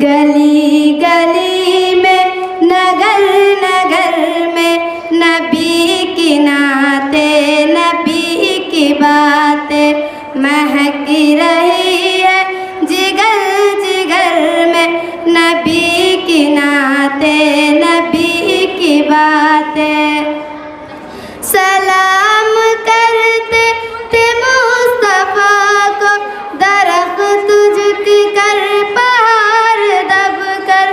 گلی گلی میں نگر نگر میں نبی کی نعتیں، نبی کی باتیں مہک رہی ہے جگر جگر میں، نبی کی نعتیں، نبی کی باتیں. سلام کرتے تھے مصطفیٰ کو درخت جھک کر پہاڑ دب کر،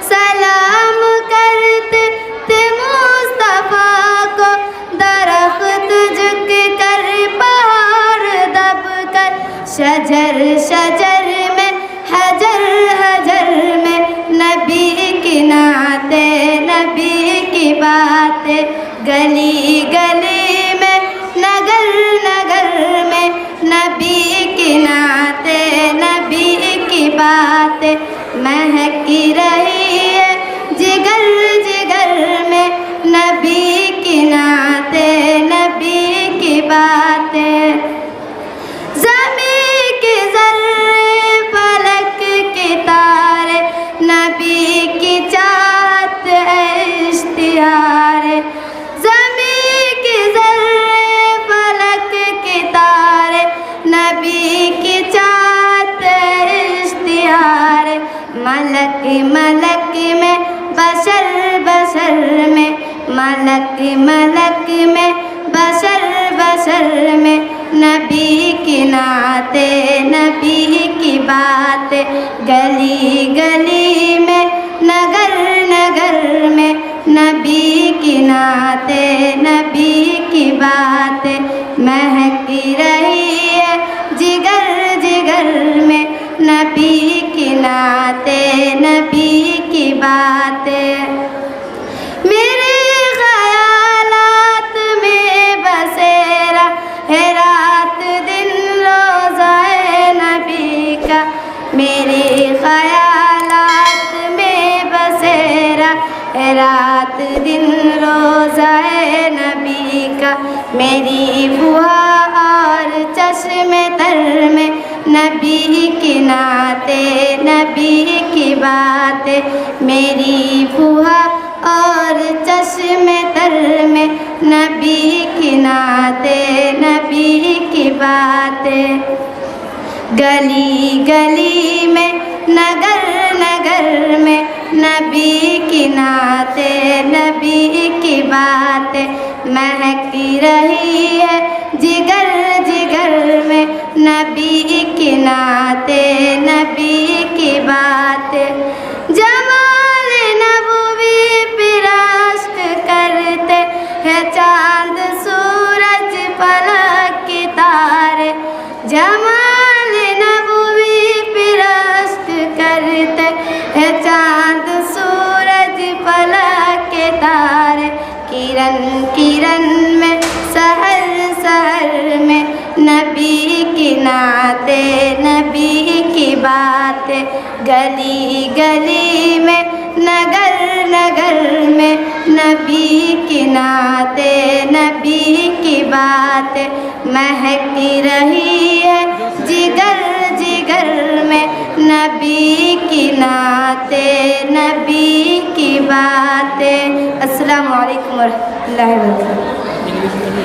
سلام کرتے تھے مصطفیٰ کو درخت جھک کر پہاڑ دب کر. شجر شجر میں حجر حجر میں نبی کی نعتیں، نبی کی باتیں گلی گلی میں نگر نگر میں نبی کی نعتیں، نبی کی باتیں مہک رہی ہے جگر جگر میں، نبی کی نعتیں، نبی کی باتیں. زمین کے ذرے فلک کے تارے نبی کی چاہت ہے اشتہار. زمین کے ذرے فلک کے تارے نبی کی چاہت ہے اشتہار. ملک ملک میں بشر بشر میں، ملک ملک میں بشر بشر میں نبی کی نعتیں، نبی کی باتیں گلی گلی میں نگر نگر میں نبی کی نعتیں، نبی کی باتیں مہک رہی ہے جگر جگر میں، نبی کی نعتیں، نبی کی باتیں. میرے خیالات میں بسیرا ہے رات دن روزہ نبی کا، میرے خیالات میں بسیرا ہے رات دن روزہ نبی کا. میری بہا اور چشم تر میں نبی کی نعتیں، نبی کی باتیں، میری بہا اور چشم تر میں نبی کی نعتیں، نبی کی باتیں. گلی گلی میں نگر نگر میں نبی کی نعتیں، نبی کی باتیں مہک رہی ہے جگر جگر میں، نبی کی نعتیں، نبی کی باتیں. جمال نبوی پہ رشک کرتے ہیں چاند سورج فلک کے تارے. جمال نبوی پہ رشک کرتے ہیں چاند سورج فلک کے تارے. کرن کرن میں سحر سحر میں نبی کی نعتیں، نبی کی باتیں گلی گلی میں نگر نگر میں نبی کی نعتیں، نبی کی باتیں مہک رہی ہے جگر جگر میں، نبی کی نعتیں، نبی کی باتیں. السلام علیکم ورحمۃ اللہ وبرکاتہ.